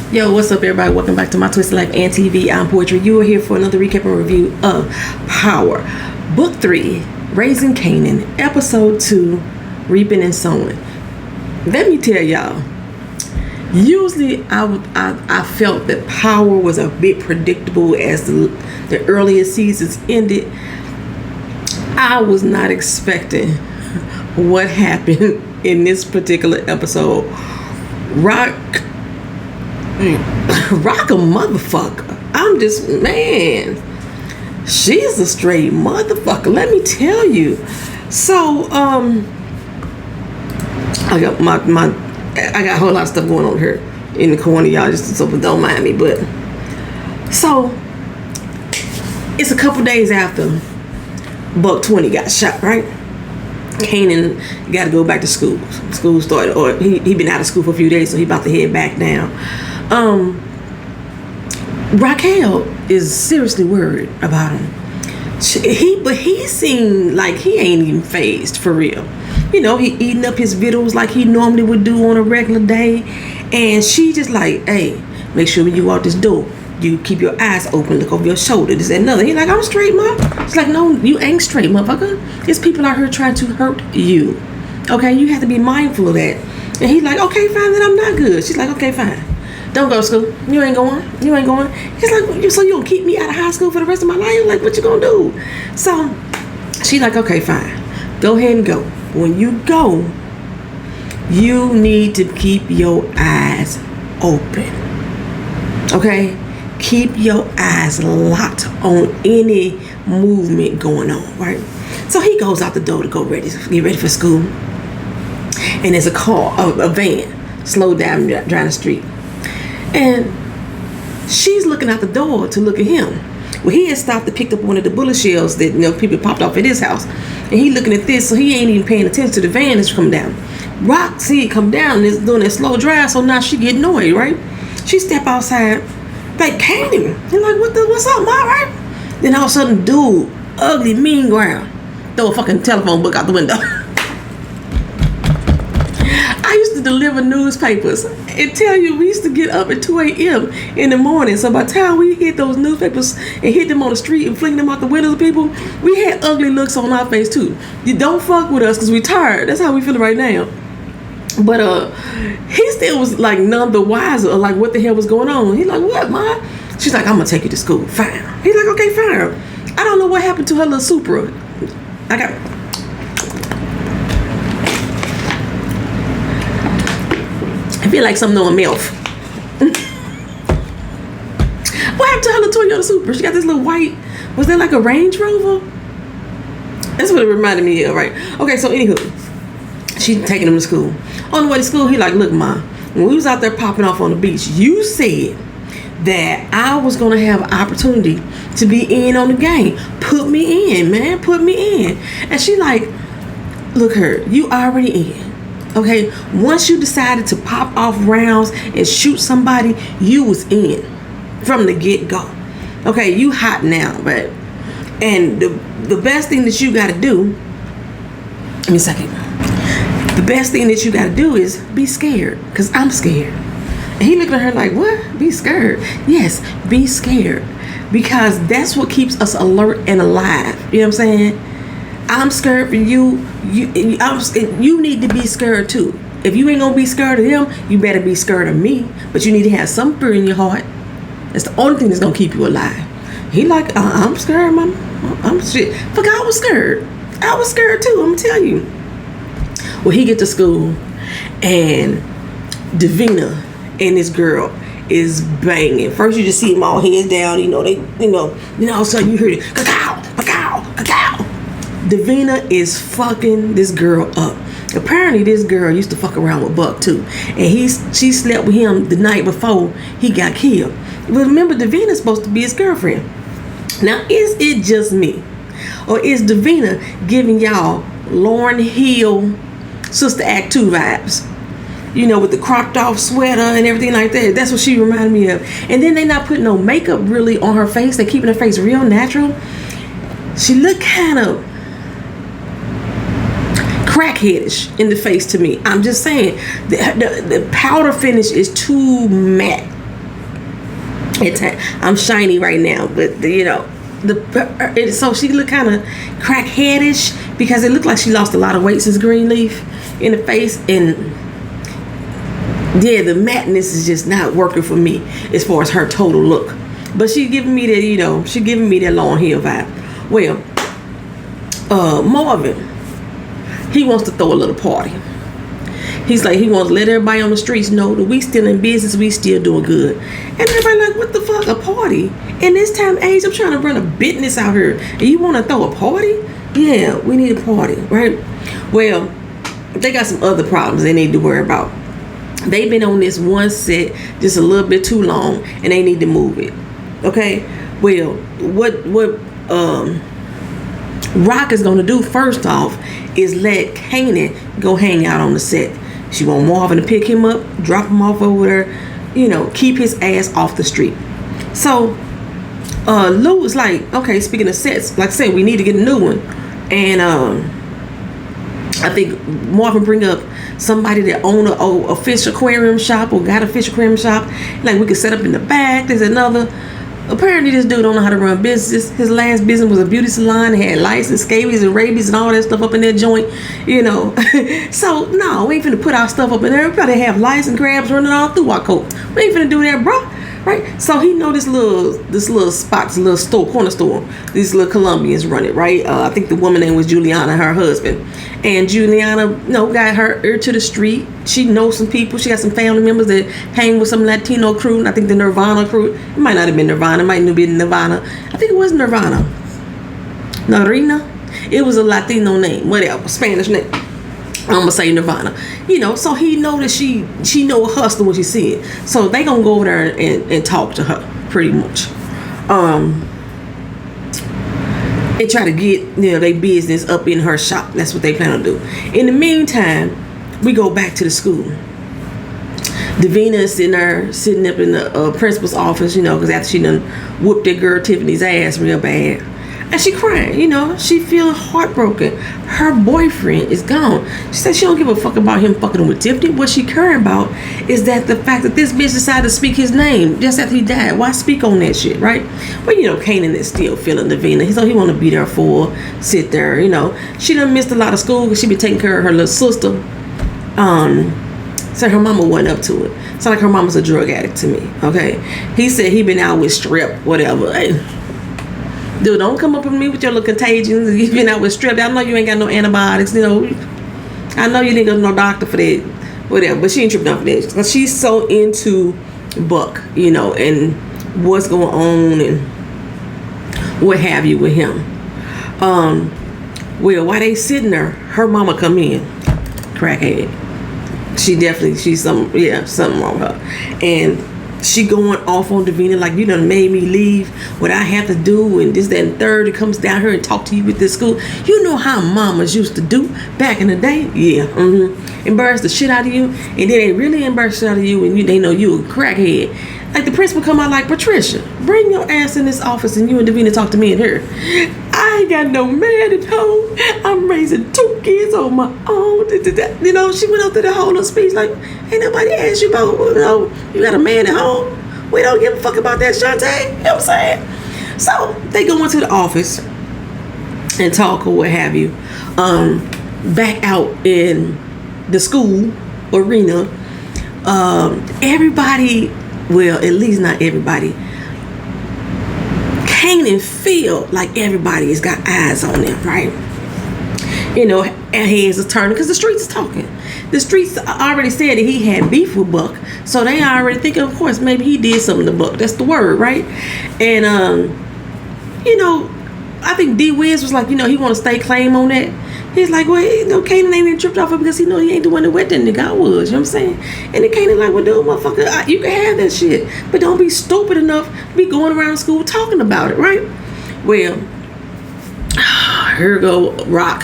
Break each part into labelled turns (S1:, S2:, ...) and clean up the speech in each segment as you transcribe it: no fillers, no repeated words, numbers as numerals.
S1: Yo, what's up, everybody? Welcome back to my Twisted Life and TV. I'm Poetry. You are here for another recap and review of Power, Book 3, Raising Kanan, Episode 2, Reaping and Sowing. Let me tell y'all, usually I felt that Power was a bit predictable as the earlier seasons ended. I was not expecting what happened in this particular episode. Rock a motherfucker. I'm just, man, she's a straight motherfucker, let me tell you. So I got I got a whole lot of stuff going on here in the corner, y'all, just so don't mind me. But so it's a couple days after Buck 20 got shot, right? Kanan got to go back to school. School started, or he been out of school for a few days, so he about to head back down. Raquel is seriously worried about him. But he seemed like he ain't even phased for real. You know, he eating up his victuals like he normally would do on a regular day, and she just like, hey, make sure when you walk this door, you keep your eyes open, look over your shoulder, this and another. He's like, I'm straight, mom. She's like, no, you ain't straight, motherfucker. There's people out here trying to hurt you. Okay, you have to be mindful of that. And he's like, okay, fine, then I'm not good. She's like, okay, fine. Don't go to school. You ain't going. You ain't going. He's like, so you gonna keep me out of high school for the rest of my life? Like, what you gonna do? So she's like, okay, fine. Go ahead and go. When you go, you need to keep your eyes open. Okay? Keep your eyes locked on any movement going on, right? So he goes out the door to get ready for school. And there's a car, a van, slowed down the street. And she's looking out the door to look at him. Well, he had stopped to pick up one of the bullet shells that people popped off at his house. And he looking at this, so he ain't even paying attention to the van that's coming down. Rock see it come down and is doing that slow drive, so now she get annoyed, right? She step outside, like, Kanan. He's like, what's up, ma, right? Then all of a sudden, dude, ugly, mean ground, throw a fucking telephone book out the window. I used to deliver newspapers and tell you we used to get up at 2 a.m. in the morning. So by the time we hit those newspapers and hit them on the street and fling them out the windows of people, we had ugly looks on our face too. You don't fuck with us because we tired. That's how we feel right now. But he still was like none the wiser of like what the hell was going on. He's like, what, ma? She's like, I'm gonna take you to school. Fine. He's like, okay, fine. I don't know what happened to her little Supra. I feel like something on MILF. What happened to her little Toyota Supra? She got this little white, was that like a Range Rover? That's what it reminded me of, right? Okay, so anywho, she's taking him to school. On the way to school, he like, look, ma, when we was out there popping off on the beach, you said that I was gonna have an opportunity to be in on the game. Put me in, man, put me in. And she like, look her, you already in. Okay, once you decided to pop off rounds and shoot somebody, you was in from the get-go. Okay, you hot now, right? And the best thing that you gotta do, give me a second. The best thing that you gotta do is be scared, because I'm scared. And he looked at her like, what? Be scared? Yes, be scared. Because that's what keeps us alert and alive. You know what I'm saying? I'm scared for you. You need to be scared too. If you ain't gonna be scared of him, you better be scared of me. But you need to have some fear in your heart. That's the only thing that's gonna keep you alive. He like, I'm scared, mom. I'm shit. Fuck, I was scared. I was scared too. I'm gonna tell you. Well, he get to school, and Davina and this girl is banging. First, you just see them all heads down. Then all of a sudden you hear it, cacao, cacao, cacao. Davina is fucking this girl up. Apparently this girl used to fuck around with Buck too, and she slept with him the night before he got killed. But remember, Davina's supposed to be his girlfriend. Now, is it just me, or is Davina giving y'all Lauryn Hill Sister Act 2 vibes? You know, with the cropped off sweater and everything like that. That's what she reminded me of. And then they not putting no makeup really on her face. They keeping her face real natural. She looked kind of crackheadish in the face to me. I'm just saying, the powder finish is too matte. I'm shiny right now, but so she looked kind of crackheadish because it looked like she lost a lot of weight since Greenleaf in the face, and yeah, the matteness is just not working for me as far as her total look. But she giving me that Lauryn Hill vibe. Well, Marvin, he wants to throw a little party. He's like, he wants to let everybody on the streets know that we still in business, we still doing good. And everybody like, what the fuck, a party? In this time and age, I'm trying to run a business out here, and you want to throw a party? Yeah, we need a party, right? Well, they got some other problems they need to worry about. They've been on this one set just a little bit too long, and they need to move it. Okay? Well, what Rock is going to do first off is let Kanan go hang out on the set. She want Marvin to pick him up, drop him off over there, keep his ass off the street. So Lou is like, okay, speaking of sets, like I said, we need to get a new one. And I think Marvin bring up somebody that own a fish aquarium shop or got a fish aquarium shop. Like, we could set up in the back. There's another. Apparently this dude don't know how to run business. His last business was a beauty salon. He had lice and scabies and rabies and all that stuff up in that joint, So no, we ain't finna put our stuff up in there. We probably have lice and crabs running all through our coat. We ain't finna do that, bro. Right? So he know this little spot, this little store, corner store. These little Colombians run it, right? I think the woman name was Juliana, her husband. And Juliana, got her ear to the street. She knows some people. She got some family members that hang with some Latino crew. And I think the Nirvana crew. It might not have been Nirvana. It might have been Nirvana. I think it was Nirvana. Narina. It was a Latino name. Whatever. Spanish name. I'm gonna say Nirvana. So he know that she know a hustler when she see it. So they gonna go over there and talk to her pretty much. And try to get their business up in her shop. That's what they plan on do. In the meantime, we go back to the school. Davina is sitting up in the principal's office, because after she done whooped that girl Tiffany's ass real bad. And she crying, she feeling heartbroken. Her boyfriend is gone. She said she don't give a fuck about him fucking with Tiffany. What she caring about is that the fact that this bitch decided to speak his name just after he died. Why speak on that shit, right? But Kanan is still feeling Davina. So he want to be there for her, sit there, She done missed a lot of school because she been taking care of her little sister. So her mama wasn't up to it. Sound like her mama's a drug addict to me, okay? He said he been out with strep, whatever. Hey, dude, don't come up with me with your little contagions. You've been out with strep. I know you ain't got no antibiotics. I know you didn't go to no doctor for that. Whatever. But she ain't tripping off for that. Because she's so into Buck, and what's going on and what have you with him. Well, while they sitting there, her mama come in. Crackhead. She's something wrong with her. And she going off on Davina like, you done made me leave what I have to do and this, that, and third. It comes down here and talk to you with this school. You know how mamas used to do back in the day? Yeah. Embarrass the shit out of you, and then they really embarrass the shit out of you, and they know you a crackhead. Like the principal come out like, Patricia, bring your ass in this office and you and Davina talk to me and her. I ain't got no man at home. I'm raising 2 kids on my own. She went out to the whole little speech like, ain't nobody asked you about, you got a man at home. We don't give a fuck about that, Shantae. You know what I'm saying? So they go into the office and talk or what have you. Back out in the school arena, everybody, well, at least not everybody, Kanan feel like everybody has got eyes on them, right? And heads are turning because the streets is talking. The streets already said that he had beef with Buck, so they already thinking, of course, maybe he did something to Buck. That's the word, right? And I think D Wiz was like, he want to stake claim on that. He's like, well, Kanan ain't even tripped off of because he know he ain't the one that wet that nigga. I was, you know what I'm saying? And then Kanan like, well, dude, motherfucker, you can have that shit, but don't be stupid enough to be going around school talking about it, right? Well, here go Rock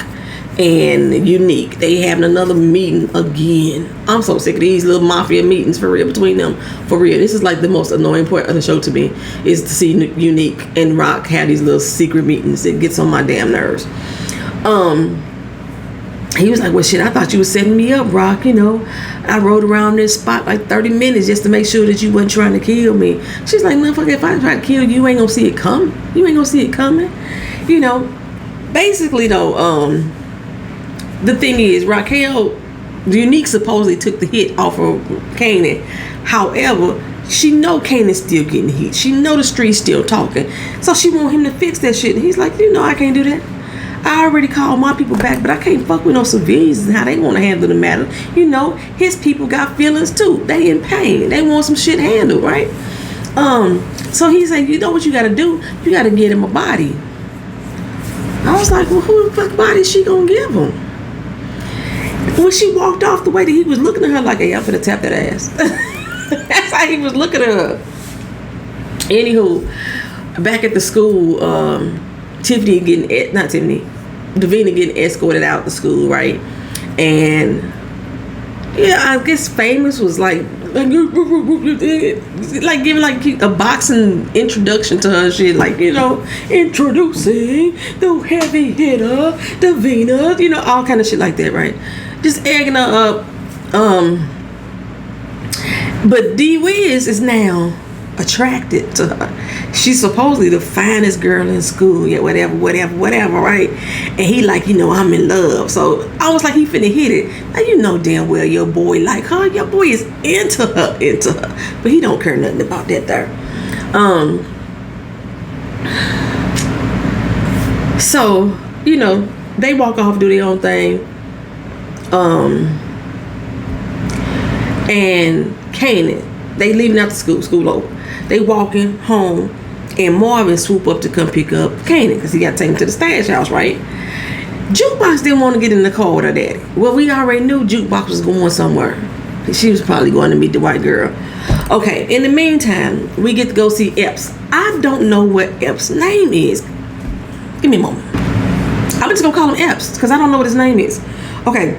S1: and Unique. They having another meeting again. I'm so sick of these little mafia meetings for real between them. For real, this is like the most annoying part of the show to me, is to see Unique and Rock have these little secret meetings. It gets on my damn nerves. He was like, well, shit, I thought you was setting me up, Rock. You know, I rode around this spot like 30 minutes just to make sure that you wasn't trying to kill me. She's like, motherfucker, if I try to kill you, you ain't gonna see it coming. You ain't gonna see it coming. You know, basically, though, the thing is, Raquel, Unique supposedly took the hit off of Kanan. However, she know Kanan's still getting hit. She know the street's still talking. So she want him to fix that shit. And he's like, you know, I can't do that. I already called my people back, but I can't fuck with no civilians and how they want to handle the matter. You know, his people got feelings too. They in pain. They want some shit handled, right? So he's like, you know what you gotta do? You gotta get him a body. I was like, well, who the fuck body is she gonna give him? When she walked off, the way that he was looking at her like, hey, I'm finna tap that ass. That's how he was looking at her. Anywho, back at the school, Davina getting escorted out the school, right? And yeah, I guess Famous was like giving like a boxing introduction to her shit, like, you know, introducing the heavy hitter Davina, you know, all kind of shit like that, right? Just egging her up. But D Wiz is now attracted to her. She's supposedly the finest girl in school, yeah, whatever, right? And he like, you know, I'm in love. So I was like, he finna hit it. Now you know damn well your boy like her. Your boy is into her. But he don't care nothing about that there. So, you know, they walk off, do their own thing. And Kanan, they leaving out the school over. They walking home, and Marvin swoop up to come pick up Kanan because he got taken to the stash house, right? Jukebox didn't want to get in the car with her daddy. Well, we already knew Jukebox was going somewhere. She was probably going to meet the white girl. Okay, in the meantime, we get to go see Epps. I don't know what Epps' name is. Give me a moment. I'm just gonna call him Epps because I don't know what his name is. Okay,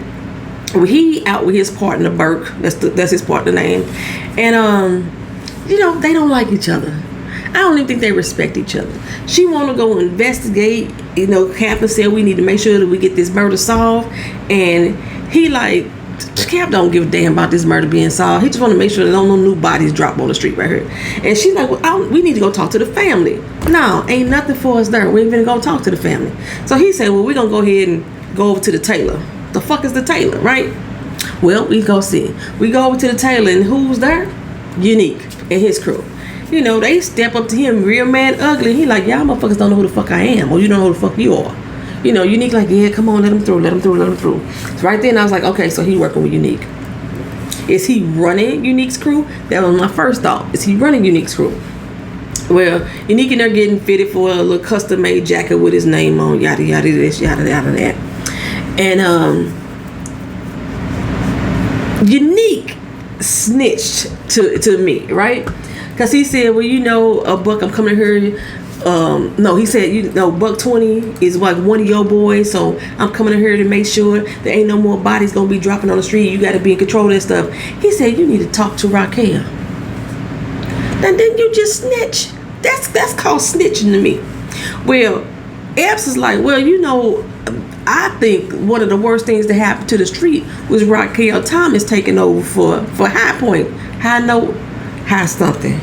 S1: well, he out with his partner Burke. That's his partner name, and you know, they don't like each other. I don't even think they respect each other. She want to go investigate. You know, Captain said we need to make sure that we get this murder solved, and he like, Cap don't give a damn about this murder being solved. He just want to make sure that no new bodies drop on the street right here. And she's like, well, we need to go talk to the family. No, ain't nothing for us there. We ain't gonna go talk to the family. So he said, well, we're gonna go ahead and go over to the tailor. The fuck is the tailor, right? Well, we go see. We go over to the tailor, and who's there? Unique and his crew. You know, they step up to him real mad ugly. He like, y'all motherfuckers don't know who the fuck I am, or you don't know who the fuck you are. You know, Unique like, yeah, come on, let him through. So right then I was like, okay, so he working with Unique. Is he running Unique's crew? That was my first thought. Is he running Unique's crew? Well, Unique and they're getting fitted for a little custom made jacket with his name on, yada yada this, yada yada that. And Unique snitched to me, right? Because he said, well, you know, Buck, I'm coming here. No, he said, you know, Buck 20 is like one of your boys, so I'm coming here to make sure there ain't no more bodies gonna be dropping on the street. You got to be in control of that stuff. He said, you need to talk to Raquel. Now, didn't you just snitch? That's called snitching to me. Well, Epps is like, well, you know, I think one of the worst things that happened to the street was Raquel Thomas taking over for High Point. High Note, high something.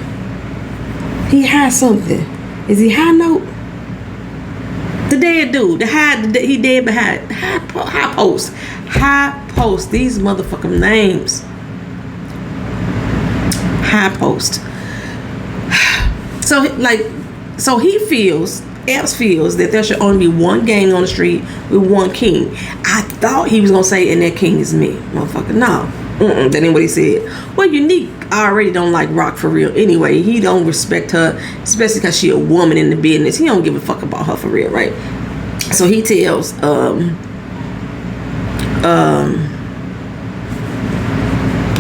S1: He has something. Is he High Note? The dead dude. He dead behind. High Post. High Post. These motherfucking names. High Post. So he feels, Epps feels that there should only be one gang on the street with one king. I thought he was gonna say, and that king is me. Motherfucker, no. That ain't what he said. Well, Unique already don't like Rock for real anyway. He don't respect her, especially because she a woman in the business. He don't give a fuck about her for real, right? So he tells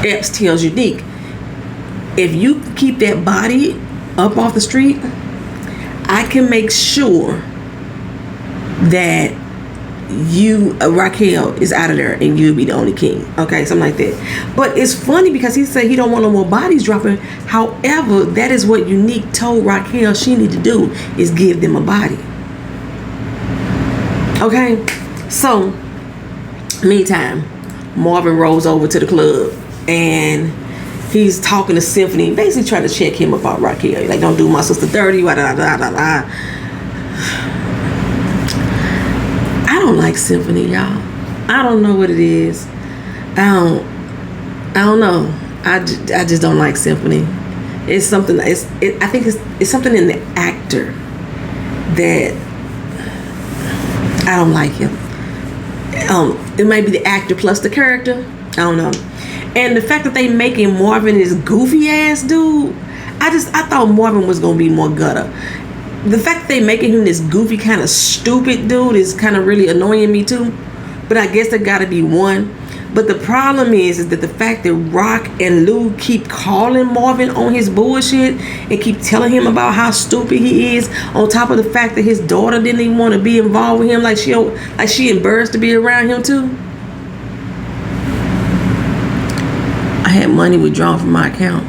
S1: Epps tells Unique, if you keep that body up off the street, I can make sure that you, Raquel, is out of there and you'll be the only king. Okay, something like that. But it's funny because he said he don't want no more bodies dropping. However, that is what Unique told Raquel she need to do, is give them a body. Okay, so Meantime, Marvin rolls over to the club and he's talking to Symphony, basically trying to check him about Raquel. Like, don't do my sister dirty. I don't like Symphony, y'all. I don't know what it is. I don't know. I just don't like Symphony. It's something. I think it's something in the actor that I don't like him. It might be the actor plus the character. I don't know. And the fact that they making Marvin this goofy ass dude, I thought Marvin was gonna be more gutter. The fact that they making him this goofy kind of stupid dude is kind of really annoying me too. But I guess there gotta be one. But the problem is that the fact that Rock and Lou keep calling Marvin on his bullshit and keep telling him about how stupid he is, on top of the fact that his daughter didn't even want to be involved with him, like she embarrassed to be around him too. I had money withdrawn from my account.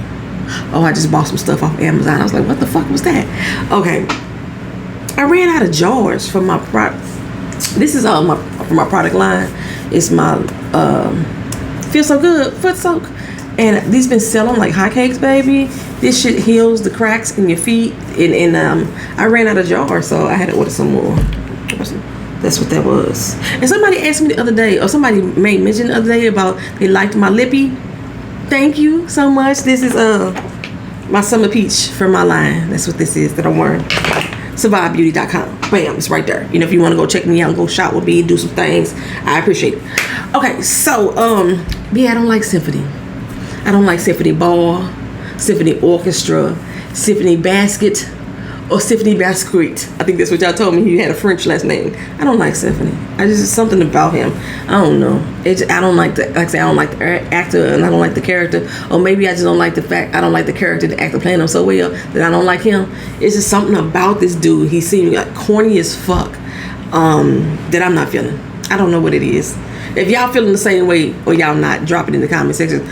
S1: Oh, I just bought some stuff off Amazon. I was like, what the fuck was that? Okay. I ran out of jars for my product. This is for my product line. It's my Feel So Good foot soak. And these been selling like hotcakes, baby. This shit heals the cracks in your feet. And I ran out of jars, so I had to order some more. That's what that was. And somebody asked me the other day, or somebody made mention the other day about they liked my lippy. Thank you so much. This is my summer peach from my line. That's what this is that I'm wearing. SurviveBeauty.com. Bam, it's right there. You know, if you want to go check me out and go shop with me, do some things, I appreciate it. Okay, so yeah, I don't like Symphony. I don't like Symphony Ball, Symphony Orchestra, Symphony Basket, or Symphony Basket. I think that's what y'all told me. He had a French last name. I don't like Symphony. It's something about him. I don't know. I don't like the, like I say, I don't like the actor and I don't like the character. Or maybe I just don't like the fact I don't like the character, the actor playing him so well that I don't like him. It's just something about this dude. He seems like corny as fuck that I'm not feeling. I don't know what it is. If y'all feeling the same way or y'all not, drop it in the comment section.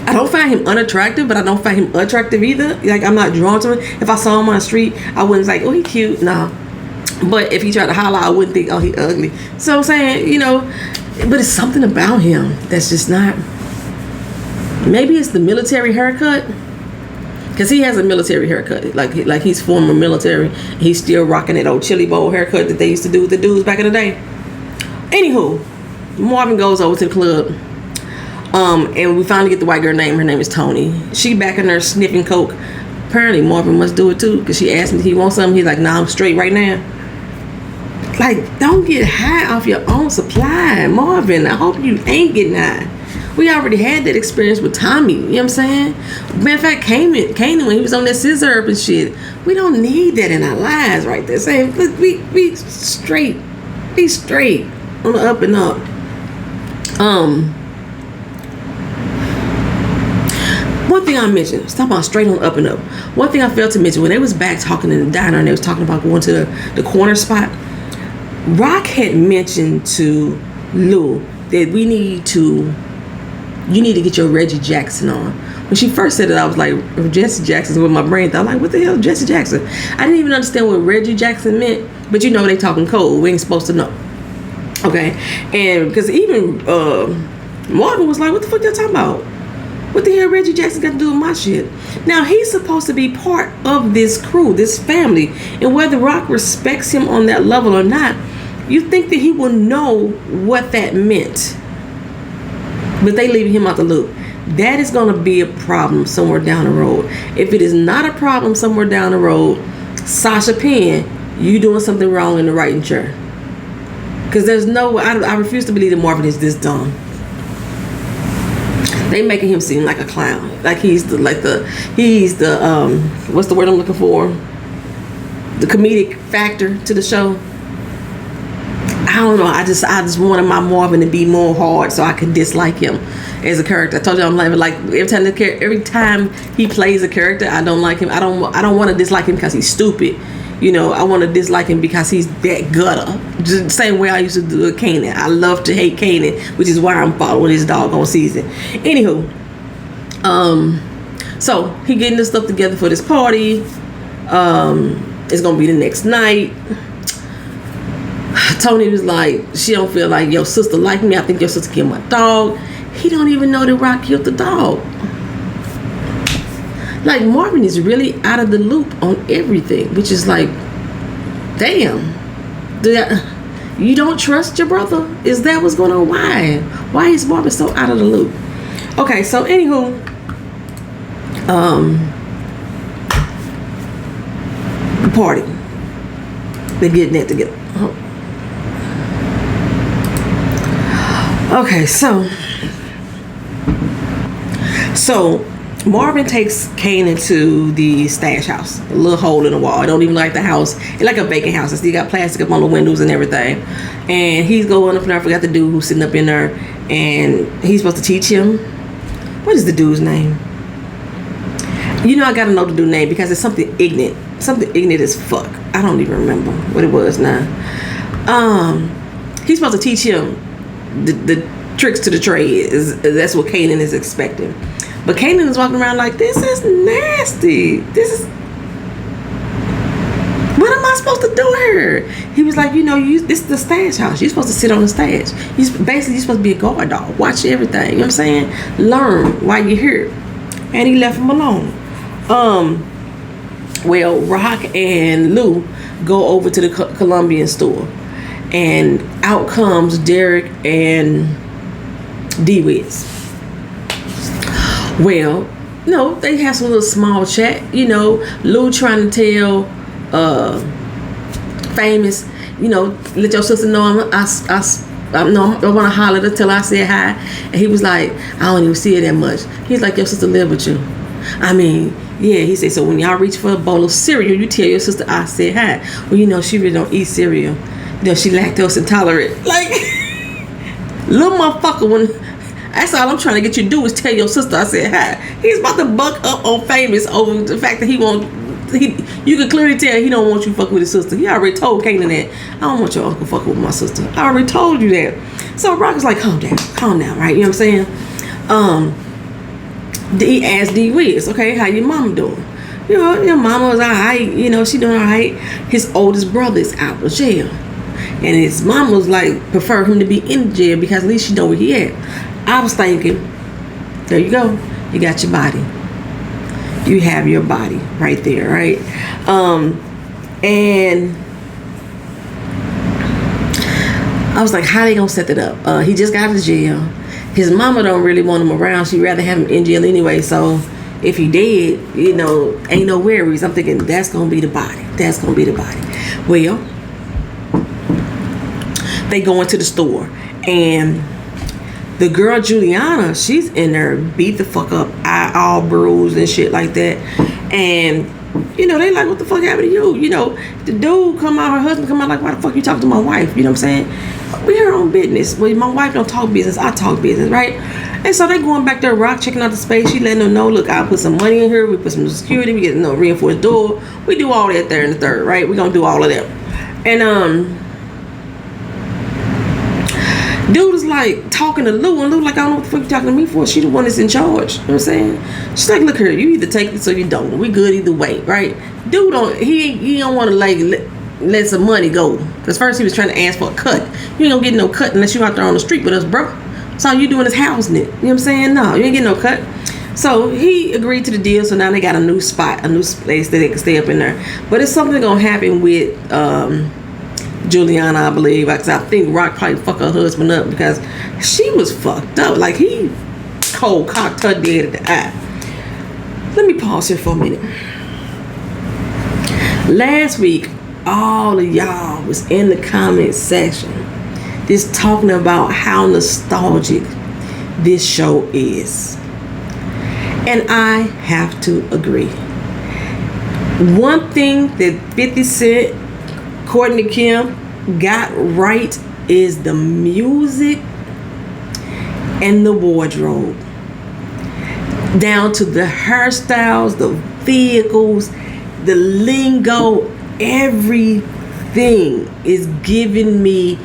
S1: I don't find him unattractive, but I don't find him attractive either. Like, I'm not drawn to him. If I saw him on the street, I wouldn't like, oh, he cute. No. But if he tried to holler, I wouldn't think, oh, he ugly. So I'm saying, you know, but it's something about him that's just not. Maybe it's the military haircut. Because he has a military haircut. Like he's former military. He's still rocking that old chili bowl haircut that they used to do with the dudes back in the day. Anywho, Marvin goes over to the club. And we finally get the white girl name. Her name is Tony. She back in there sniffing coke. Apparently Marvin must do it too, because she asked me if he wants something. He's like, nah, I'm straight right now. Like, don't get high off your own supply, Marvin. I hope you ain't getting high. We already had that experience with Tommy. You know what I'm saying? Matter of fact, Kanan, when he was on that scissor and shit, we don't need that in our lives right there. Saying, look, be straight. Be straight on the up and up. One thing I mentioned, let's talk about straight on up and up. One thing I failed to mention, when they was back talking in the diner and they was talking about going to the corner spot, Rock had mentioned to Lou that you need to get your Reggie Jackson on. When she first said it, I was like, Jesse Jackson's with my brain thought, like, what the hell is Jesse Jackson? I didn't even understand what Reggie Jackson meant, but you know they talking code. We ain't supposed to know. Okay? And because even Marvin was like, what the fuck y'all talking about? What the hell Reggie Jackson got to do with my shit? Now, he's supposed to be part of this crew, this family. And whether Rock respects him on that level or not, you think that he will know what that meant. But they leaving him out the loop. That is going to be a problem somewhere down the road. If it is not a problem somewhere down the road, Sasha Penn, you doing something wrong in the writing chair. Because there's no, I refuse to believe that Marvin is this dumb. They making him seem like a clown, like he's the what's the word I'm looking for? The comedic factor to the show. I don't know. I just wanted my Marvin to be more hard so I could dislike him as a character. I told you I'm like every time he plays a character, I don't like him. I don't want to dislike him because he's stupid. You know, I want to dislike him because he's that gutter. Just the same way I used to do with Kanan. I love to hate Kanan, which is why I'm following his doggone season. Anywho, so he getting this stuff together for this party. It's gonna be the next night. Tony was like, she don't feel like your sister like me. I think your sister killed my dog. He don't even know that Rock killed the dog. Like, Marvin is really out of the loop on everything, which is like, damn. You don't trust your brother? Is that what's going on? Why is Marvin so out of the loop? Okay, so anywho, the party. They're getting that together. Okay, so Marvin takes Kanan to the stash house, a little hole in the wall. I don't even like the house. It's like a vacant house. It's still got plastic up on the windows and everything. And he's going up there. I forgot the dude who's sitting up in there, and he's supposed to teach him. What is the dude's name? You know, I gotta know the dude's name because it's something ignorant. Something ignorant as fuck. I don't even remember what it was now. He's supposed to teach him the tricks to the trade. That's what Kanan is expecting. But Kanan is walking around like, this is nasty. This is... What am I supposed to do here? He was like, this is the stash house. You're supposed to sit on the stash. You're supposed to be a guard dog. Watch everything. You know what I'm saying? Learn while you're here. And he left him alone. Well, Rock and Lou go over to the Colombian store. And out comes Derek and D-Wiz. Well, no, they have some little small chat. Lou trying to tell Famous, let your sister know I want to holler to tell her I said hi. And he was like, I don't even see her that much. He's like, your sister live with you. I mean, yeah, he said, so when y'all reach for a bowl of cereal, you tell your sister I said hi. Well, she really don't eat cereal. She lactose intolerant. Like, little motherfucker, when that's all I'm trying to get you to do is tell your sister I said hi. He's about to buck up on Famous over the fact that you can clearly tell he don't want you fucking with his sister. He already told Kanan that, I don't want your uncle fucking with my sister. I already told you that. So Rock is like, calm down, right? You know what I'm saying? He asked D-Wiz, okay, how your mama doing? Your mama was alright, she doing alright. His oldest brother is out of jail. And his mom was like, prefer him to be in jail because at least she know where he at. I was thinking, there you go. You got your body. You have your body right there, right? And I was like, how they gonna set that up? He just got out of jail. His mama don't really want him around. She'd rather have him in jail anyway. So if he did, ain't no worries. I'm thinking that's gonna be the body. That's gonna be the body. Well, they go into the store and the girl Juliana, she's in there beat the fuck up, all bruised and shit like that. And they like, what the fuck happened to you? The dude come out, her husband come out like, why the fuck you talking to my wife? You know what I'm saying? We her own business. Well, my wife don't talk business, I talk business, right? And so they going back there, Rock checking out the space. She letting them know, look, I put some money in here, we put some security, we get reinforced door. We do all that there in the third, right? We gonna do all of that. And dude is like talking to Lou, and Lou like, I don't know what the fuck you talking to me for. She the one that's in charge. You know what I'm saying? She's like, look here, you either take this or you don't. We good either way, right? Dude he don't want to like let some money go. Because first he was trying to ask for a cut. You ain't gonna get no cut unless you out there on the street with us, bro. So all you doing is housing it. You know what I'm saying? No, you ain't getting no cut. So he agreed to the deal. So now they got a new spot, a new place that they can stay up in there. But it's something gonna happen with Juliana, I believe, because I think Rock probably fucked her husband up because she was fucked up. Like, he cold cocked her dead at the eye. Let me pause here for a minute. Last week, all of y'all was in the comment section just talking about how nostalgic this show is. And I have to agree. One thing that 50 Cent, Courtney Kim got right is the music and the wardrobe. Down to the hairstyles, the vehicles, the lingo, everything is giving me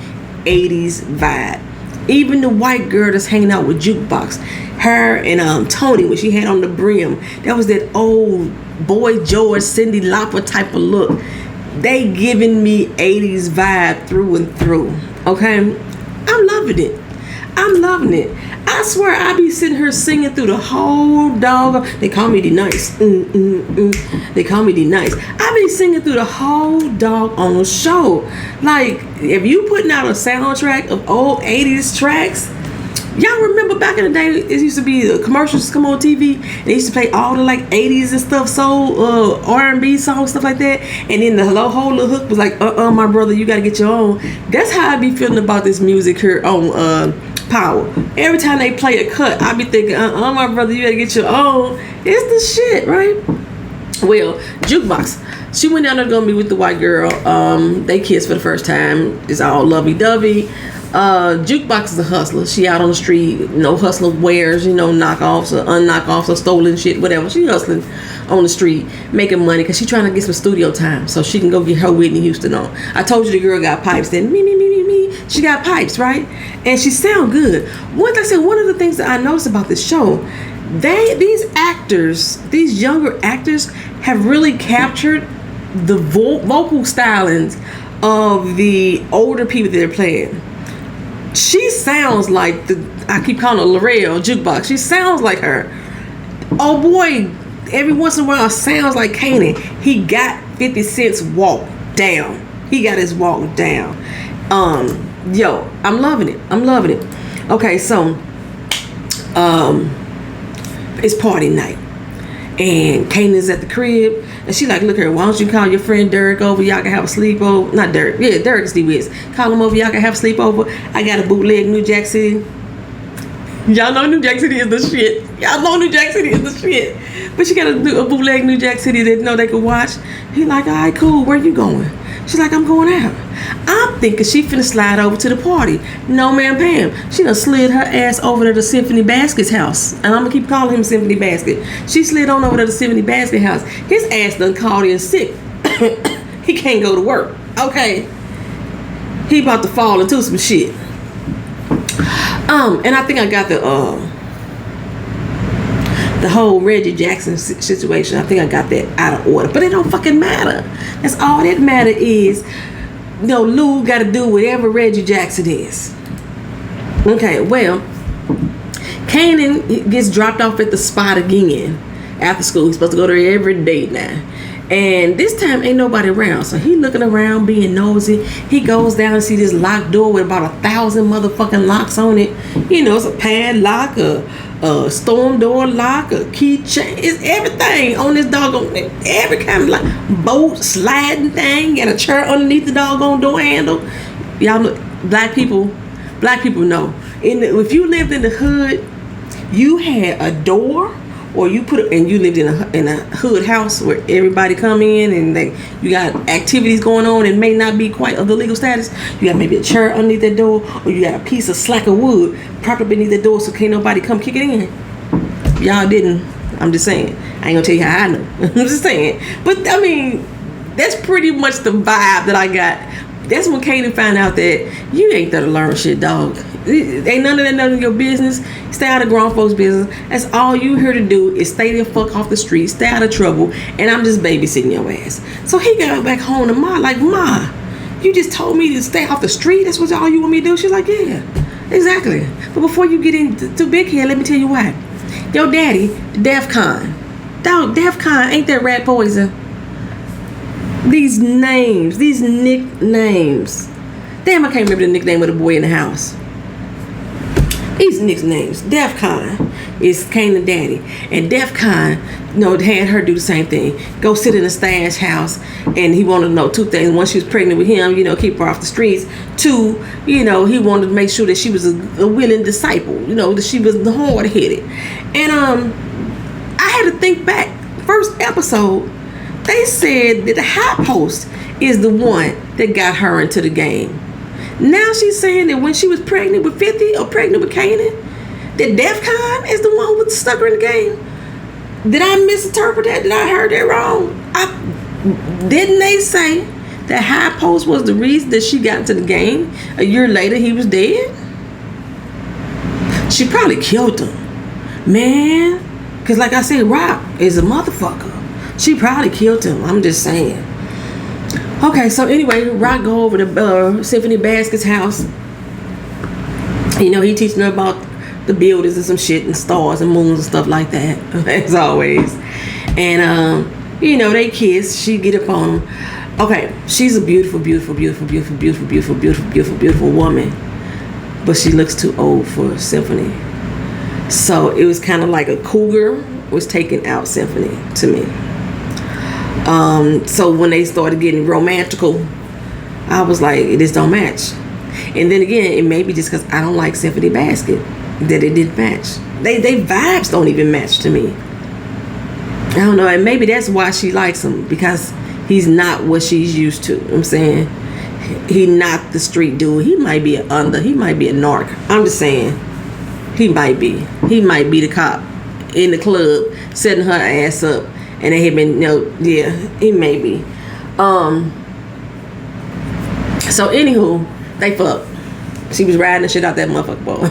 S1: 80s vibe. Even the white girl that's hanging out with Jukebox, her and Tony, when she had on the brim, that was that old Boy George, Cyndi Lauper type of look. They giving me 80s vibe through and through. Okay, I'm loving it. I'm loving it. I swear I be sitting here singing through the whole dog. They call me the nice. They call me the nice. I be singing through the whole dog on the show. Like, if you putting out a soundtrack of old 80s tracks, y'all remember back in the day, it used to be the commercials come on TV. And they used to play all the like 80s and stuff, soul, R&B songs, stuff like that. And then the whole little hook was like, my brother, you gotta get your own. That's how I be feeling about this music here on Power. Every time they play a cut, I be thinking, my brother, you gotta get your own. It's the shit, right? Well, Jukebox. She went down there gonna be with the white girl. They kissed for the first time. It's all lovey-dovey. Jukebox is a hustler. She out on the street, hustler wears, knockoffs or unknockoffs or stolen shit, whatever. She hustling on the street, making money because she trying to get some studio time so she can go get her Whitney Houston on. I told you the girl got pipes. Then me. She got pipes, right? And she sound good. One of the things that I noticed about this show, these actors, these younger actors, have really captured the vocal stylings of the older people that they're playing. She sounds like I keep calling her L'Oreal Jukebox. She sounds like her. Oh boy, every once in a while sounds like Kanan. He got 50 Cent's walk down. He got his walk down. Yo, I'm loving it. Okay, so it's party night. And Kanan's at the crib. And she like, look here, why don't you call your friend Derek over? Y'all can have a sleepover. Not Derek. Yeah, Derek's the Wiz. Call him over. Y'all can have a sleepover. I got a bootleg New Jack City. Y'all know New Jack City is the shit. But she got a bootleg New Jack City that they could watch. He like, all right, cool. Where you going? She's like, I'm going out. I'm thinking she finna slide over to the party. No, ma'am, Pam. She done slid her ass over to the Symphony Basket's house. And I'm gonna keep calling him Symphony Basket. She slid on over to the Symphony Basket house. His ass done called in sick. He can't go to work. Okay. He about to fall into some shit. And I think I got the whole Reggie Jackson situation. I think I got that out of order. But it don't fucking matter. That's all that matter is, Lou got to do whatever Reggie Jackson is. Okay, well, Kanan gets dropped off at the spot again after school. He's supposed to go there every day now. And this time ain't nobody around. So he looking around being nosy. He goes down and see this locked door with about 1,000 motherfucking locks on it. It's a padlock, a storm door lock, a keychain. It's everything on this doggone, every kind of like bolt, sliding thing. Got a chair underneath the doggone door handle. Y'all know, black people know. If you lived in the hood, you had a door. Or you lived in a hood house where everybody come in and you got activities going on and may not be quite of the legal status. You got maybe a chair underneath that door, or you got a piece of slack of wood propped up beneath the door so can't nobody come kick it in. Y'all didn't. I'm just saying. I ain't gonna tell you how I know. I'm just saying. But I mean, that's pretty much the vibe that I got. That's when Kanan found out that you ain't there to learn shit, dog. Ain't none of your business. Stay out of grown folks' business. That's all you here to do is stay the fuck off the street, stay out of trouble, and I'm just babysitting your ass. So he got back home to Ma, like, Ma, you just told me to stay off the street? That's what all you want me to do? She's like, yeah, exactly. But before you get into big head, let me tell you why. Your daddy, Def Con. Dog, Def Con, ain't that rat poison? These names, these nicknames. Damn, I can't remember the nickname of the boy in the house. These nicknames. Def Con is Kanan daddy. And Def Con, had her do the same thing. Go sit in a stash house. And he wanted to know two things. One, she was pregnant with him, keep her off the streets. Two, he wanted to make sure that she was a willing disciple. That she was the hard-headed. And I had to think back. First episode, they said that the high post is the one that got her into the game. Now she's saying that when she was pregnant with 50 or pregnant with Kanan, that Def Con is the one who was stuck her in the game. Did I misinterpret that? Did I heard that wrong? Didn't they say that high post was the reason that she got into the game? A year later, he was dead? She probably killed him. Man, because like I said, Rock is a motherfucker. She probably killed him. I'm just saying. Okay, so anyway, Rock go over to Symphony Basket's house. You know, he teaching her about the buildings and some shit and stars and moons and stuff like that, as always. And you know, they kiss. She get up on him. Okay, she's a beautiful woman, but she looks too old for Symphony. So it was kind of like a cougar was taking out Symphony to me. So when they started getting romantical, I was like, this don't match. And then again, it may be just because I don't like Symphony Basket that it didn't match. They vibes don't even match to me. I don't know, and maybe that's why she likes him, because he's not what she's used to. I'm saying, he not the street dude. He might be he might be a narc. I'm just saying, he might be the cop in the club setting her ass up, and they had been, you know, yeah, he may be. So anywho, they fucked. She was riding the shit out that motherfucker, boy.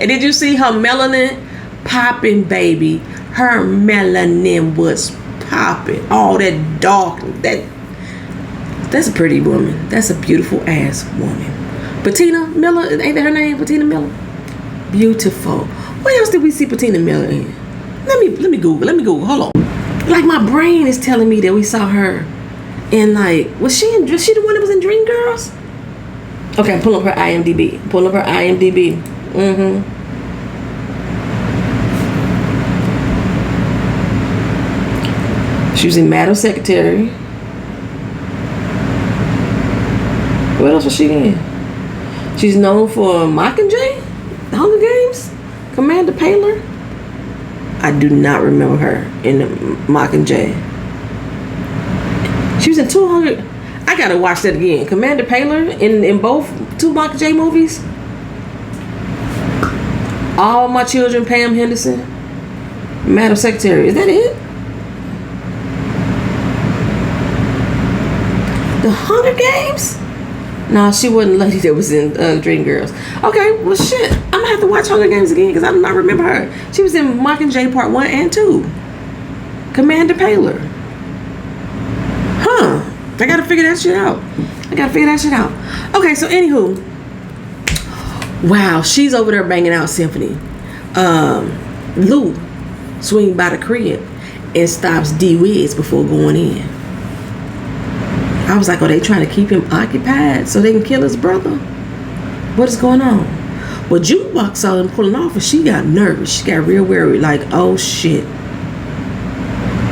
S1: And did you see her melanin popping, baby? Her melanin was popping. All that dark, that's a pretty woman. That's a beautiful ass woman. Patina Miller, ain't that her name? Patina Miller. Beautiful. What else did we see Patina Miller in? Let me Google. Hold on. Like, my brain is telling me that we saw her in, like, was she the one that was in Dreamgirls? Okay, pull up her IMDb. She was in Madam Secretary. What else was she in? She's known for Mockingjay, Hunger Games, Commander Paler. I do not remember her in the Mockingjay. She was in 200. I gotta watch that again. Commander Paler in both 2 Mockingjay movies. All My Children, Pam Henderson, Madam Secretary. Is that it? The Hunger Games? No, she wasn't the lady that was in Dreamgirls. Okay, well shit, I'm gonna have to watch Hunger Games again because I do not remember her. She was in Mockingjay Part 1 and 2. Commander Paler. Huh. I gotta figure that shit out. Okay, so anywho. Wow, she's over there banging out Symphony. Lou swing by the crib and stops D Wiz before going in. I was like, are they trying to keep him occupied so they can kill his brother? What is going on? Well, Jukebox saw him pulling off and she got nervous. She got real worried, like, oh shit.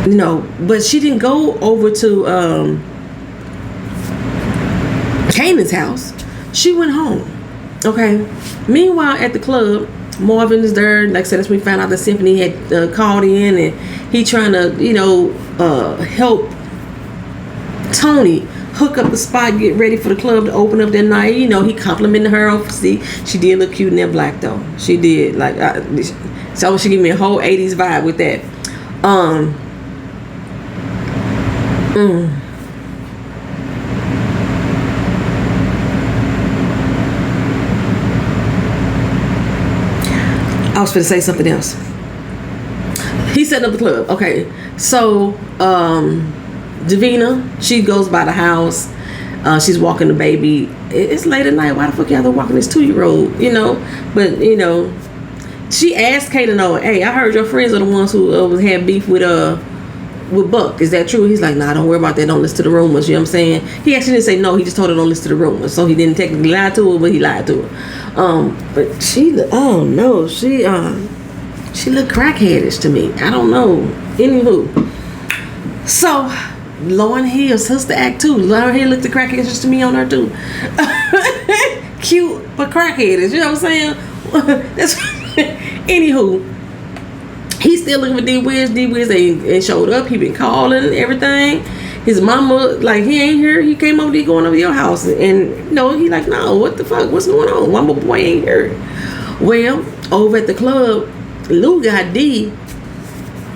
S1: You know, but she didn't go over to Kanan's house. She went home. Okay. Meanwhile, at the club, Marvin is there. Like I said, that's when we found out that Symphony had called in and he trying to, you know, help Tony hook up the spot, get ready for the club to open up that night. You know, he complimented her on, see, she did look cute in that black though. She did. Like, so she gave me a whole 80s vibe with that. I was going to say something else. He set up the club. Okay. So, Davina, she goes by the house. She's walking the baby. It's late at night. Why the fuck y'all walking this 2-year-old? You know? But, you know, she asked Kanan, hey, I heard your friends are the ones who had beef with Buck. Is that true? He's like, nah, don't worry about that. Don't listen to the rumors. You know what I'm saying? He actually didn't say no. He just told her don't listen to the rumors. So he didn't technically lie to her, but he lied to her. But she looked crackheadish to me. I don't know. Anywho. So, Lauryn Hill, Sister Act 2. Lauryn Hill looked crackheadish to me on her too. Cute, but crackheadish. You know what I'm saying? Anywho. He's still looking for D Wiz. D Wiz ain't showed up. He been calling and everything. His mama, like, he ain't here. He came over there going over to your house. And, you know, he like, no, what the fuck? What's going on? Why my boy ain't here? Well, over at the club, Lou got D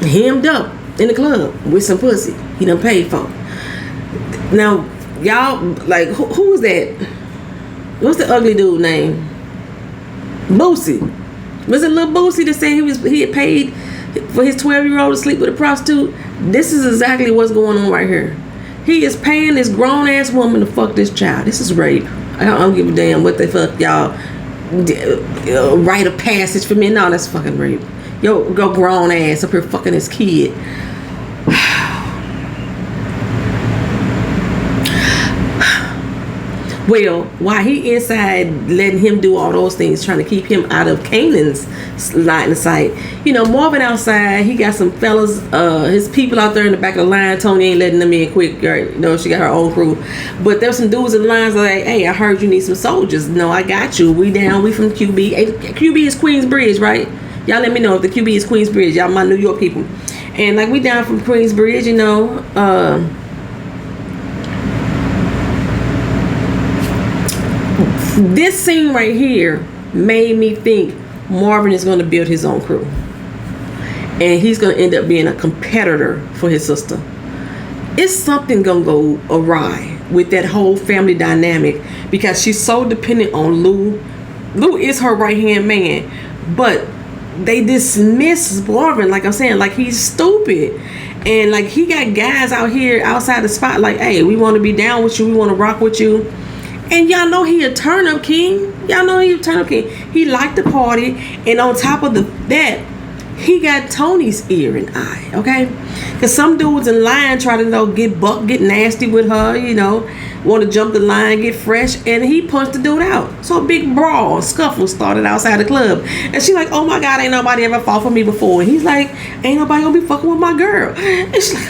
S1: hemmed up in the club with some pussy he done paid for. Now, y'all, like, who was that? What's the ugly dude name? Boosie. Was it Lil Boosie that said he had paid for his 12-year-old to sleep with a prostitute? This is exactly what's going on right here. He is paying this grown ass woman to fuck this child. This is rape. I don't give a damn what the fuck y'all write a passage for me. No, that's fucking rape. Yo, go grown ass up here fucking this kid. Well, while he inside letting him do all those things, trying to keep him out of Kanan's line of sight, you know, Marvin outside, he got some fellas, his people out there in the back of the line. Tony ain't letting them in quick. You know, she got her own crew. But there's some dudes in the lines like, hey, I heard you need some soldiers. No, I got you. We down. We from QB. Hey, QB is Queensbridge, right? Y'all let me know if the QB is Queensbridge. Y'all my New York people. And like we down from Queensbridge, you know, this scene right here made me think Marvin is going to build his own crew. And he's going to end up being a competitor for his sister. It's something going to go awry with that whole family dynamic because she's so dependent on Lou. Lou is her right-hand man. But they dismiss Marvin, like I'm saying, like he's stupid. And like he got guys out here outside the spot like, hey, we want to be down with you. We want to rock with you. And y'all know he a turn-up king. Y'all know he a turn-up king. He liked the party. And on top of that, he got Tony's ear and eye, okay? Because some dudes in line try to, you know, get nasty with her, you know, want to jump the line, get fresh. And he punched the dude out. So a big brawl, scuffle started outside the club. And she like, oh my God, ain't nobody ever fought for me before. And he's like, ain't nobody gonna be fucking with my girl. And she's like,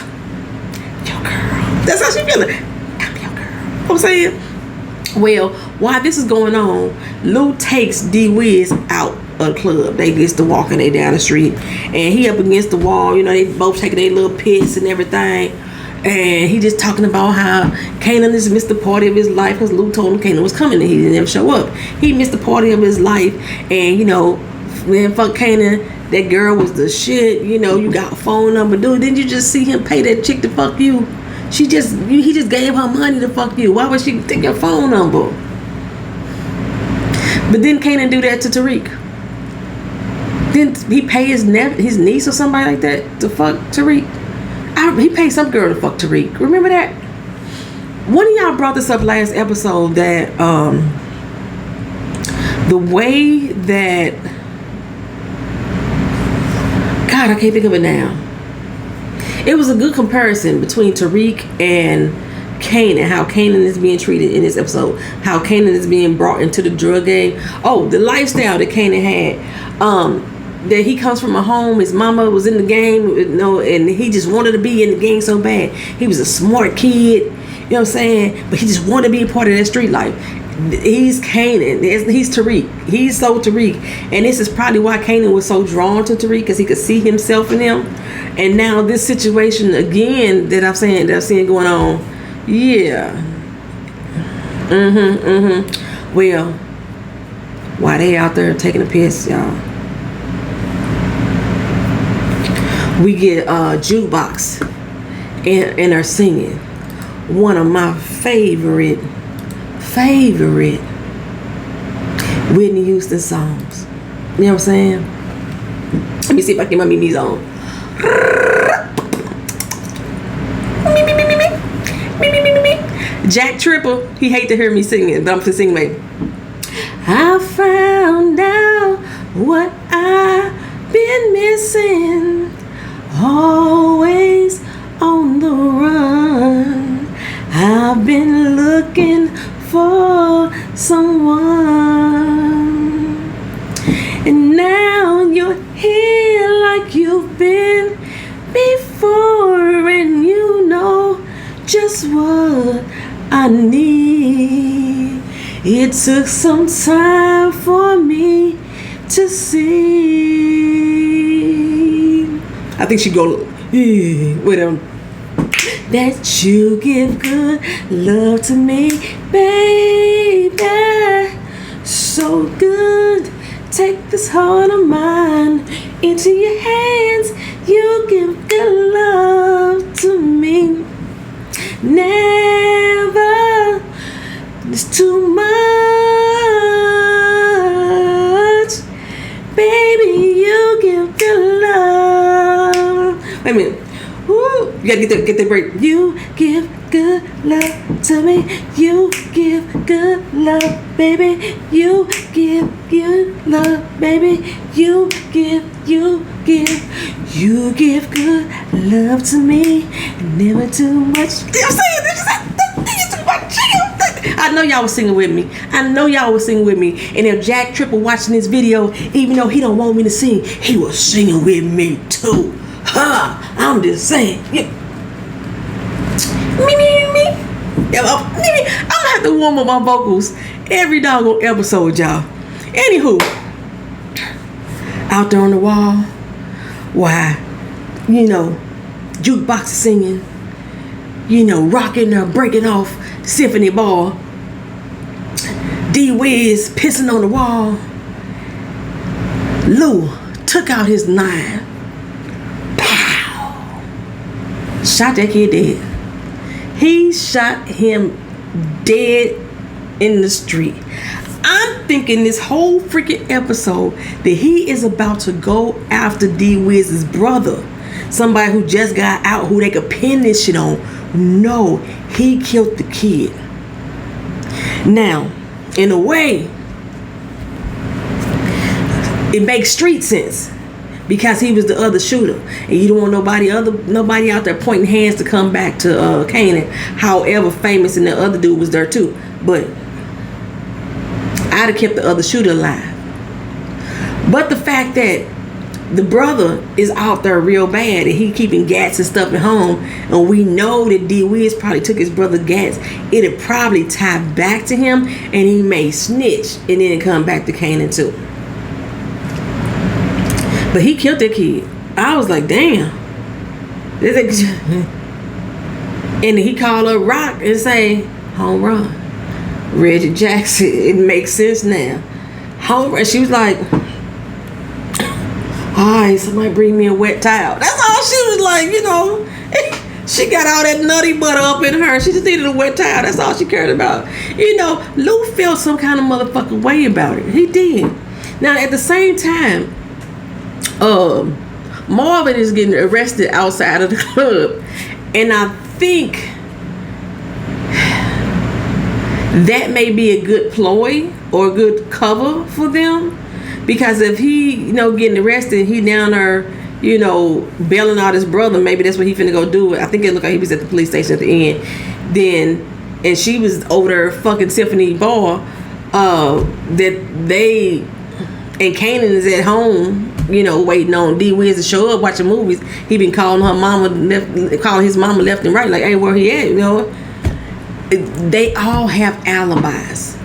S1: your girl. That's how she feeling. I'm your girl. You know what I'm saying? Well, while this is going on, Lou takes D-Wiz out of the club. They gets to walking they down the street. And he up against the wall. You know, they both taking their little piss and everything. And he just talking about how Kanan just missed the party of his life because Lou told him Kanan was coming and he didn't ever show up. He missed the party of his life. And, you know, man, fuck Kanan. That girl was the shit. You know, you got a phone number. Dude, didn't you just see him pay that chick to fuck you? He just gave her money to fuck you. Why would she take your phone number? But then Kanan do that to Tariq. Then he pay his niece or somebody like that to fuck Tariq. He paid some girl to fuck Tariq. Remember that? One of y'all brought this up last episode that the way that God, I can't think of it now. It was a good comparison between Tariq and Kanan, how Kanan is being treated in this episode, how Kanan is being brought into the drug game. Oh, the lifestyle that Kanan had, that he comes from a home, his mama was in the game, you know, and he just wanted to be in the game so bad. He was a smart kid, you know what I'm saying, but he just wanted to be a part of that street life. He's Kanan. He's Tariq. He's so Tariq. And this is probably why Kanan was so drawn to Tariq, because he could see himself in him. And now this situation again that I'm seeing going on. Yeah. Well, while they out there taking a piss, y'all, we get jukebox and are singing one of my favorite Whitney Houston songs. You know what I'm saying? Let me see if I can get my Mimi's on. Jack Tripper, he hate to hear me singing, but I'm gonna sing maybe. I found out what I've been missing, always on the run. I've been looking for someone, and now you're here like you've been before, and you know just what I need. It took some time for me to see. I think she go with him. That you give good love to me, baby, so good. Take this heart of mine into your hands. You give good love to me. Never, it's too much, baby. You give good love. Wait a minute. Ooh. You gotta get that break. You give good love to me. You give good love, baby. You give good love, baby. You give good love to me. Never too much. You know what I'm saying? This is too much. I know y'all was singing with me. And if Jack Tripper watching this video, even though he don't want me to sing, he was singing with me too. I'm just saying. Yeah. Me. I'm gonna have to warm up my vocals every doggone episode, y'all. Anywho, out there on the wall, why, jukebox singing, rocking or breaking off symphony ball. D-Wiz pissing on the wall. Lou took out his 9. Pow! Shot that kid dead. He shot him dead in the street. I'm thinking this whole freaking episode that he is about to go after D-Wiz's brother. Somebody who just got out, who they could pin this shit on. No, he killed the kid. Now, in a way, it makes street sense because he was the other shooter, and you don't want nobody out there pointing hands to come back to Kanan. However famous, and the other dude was there too, but I'd have kept the other shooter alive. But the fact that the brother is out there real bad and he keeping gats and stuff at home, and we know that D-Wiz probably took his brother gats, it'd probably tie back to him and he may snitch and then come back to Kanan too. But he killed that kid. I was like, damn. And he called up Rock and say, home run. Reggie Jackson, it makes sense now. Home run. She was like, alright, somebody bring me a wet towel. That's all she was like, She got all that nutty butter up in her. She just needed a wet towel. That's all she cared about. Lou felt some kind of motherfucking way about it. He did. Now, at the same time, Marvin is getting arrested outside of the club. And I think that may be a good ploy or a good cover for them. Because if he, getting arrested, he down there, bailing out his brother, maybe that's what he finna go do. I think it looked like he was at the police station at the end. And she was over there fucking Symphony Ball, and Kanan is at home, waiting on D-Wiz to show up, watching movies. He been calling his mama left and right, like, hey, where he at, They all have alibis.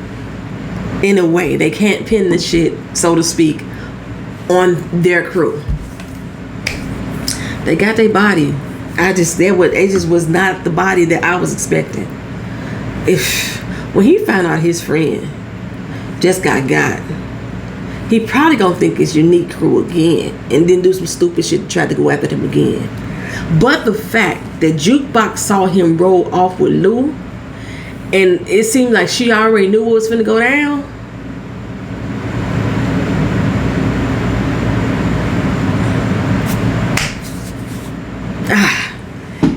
S1: In a way, they can't pin the shit, so to speak, on their crew. They got their body. It just was not the body that I was expecting. When he found out his friend just got, he probably gonna think it's Unique crew again, and then do some stupid shit to try to go after them again. But the fact that Jukebox saw him roll off with Lou, and it seemed like she already knew what was finna go down.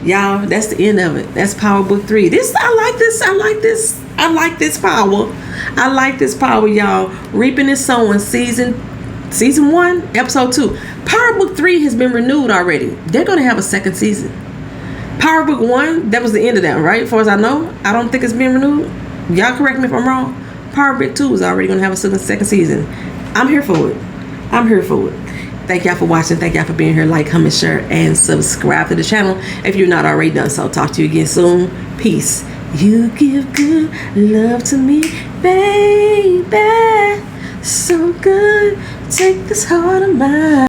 S1: Y'all, that's the end of it. That's Power Book 3. I like this power, y'all. Reaping and Sowing, season 1, episode 2. Power Book 3 has been renewed already. They're gonna have a second season. Power Book 1, that was the end of that, right? As far as I know, I don't think it's been renewed. Y'all correct me if I'm wrong. Power Book 2 is already gonna have a second season. I'm here for it. Thank y'all for watching. Thank y'all for being here. Like, comment, share, and subscribe to the channel if you're not already done so. Talk to you again soon. Peace. You give good love to me, baby. So good. Take this heart of mine.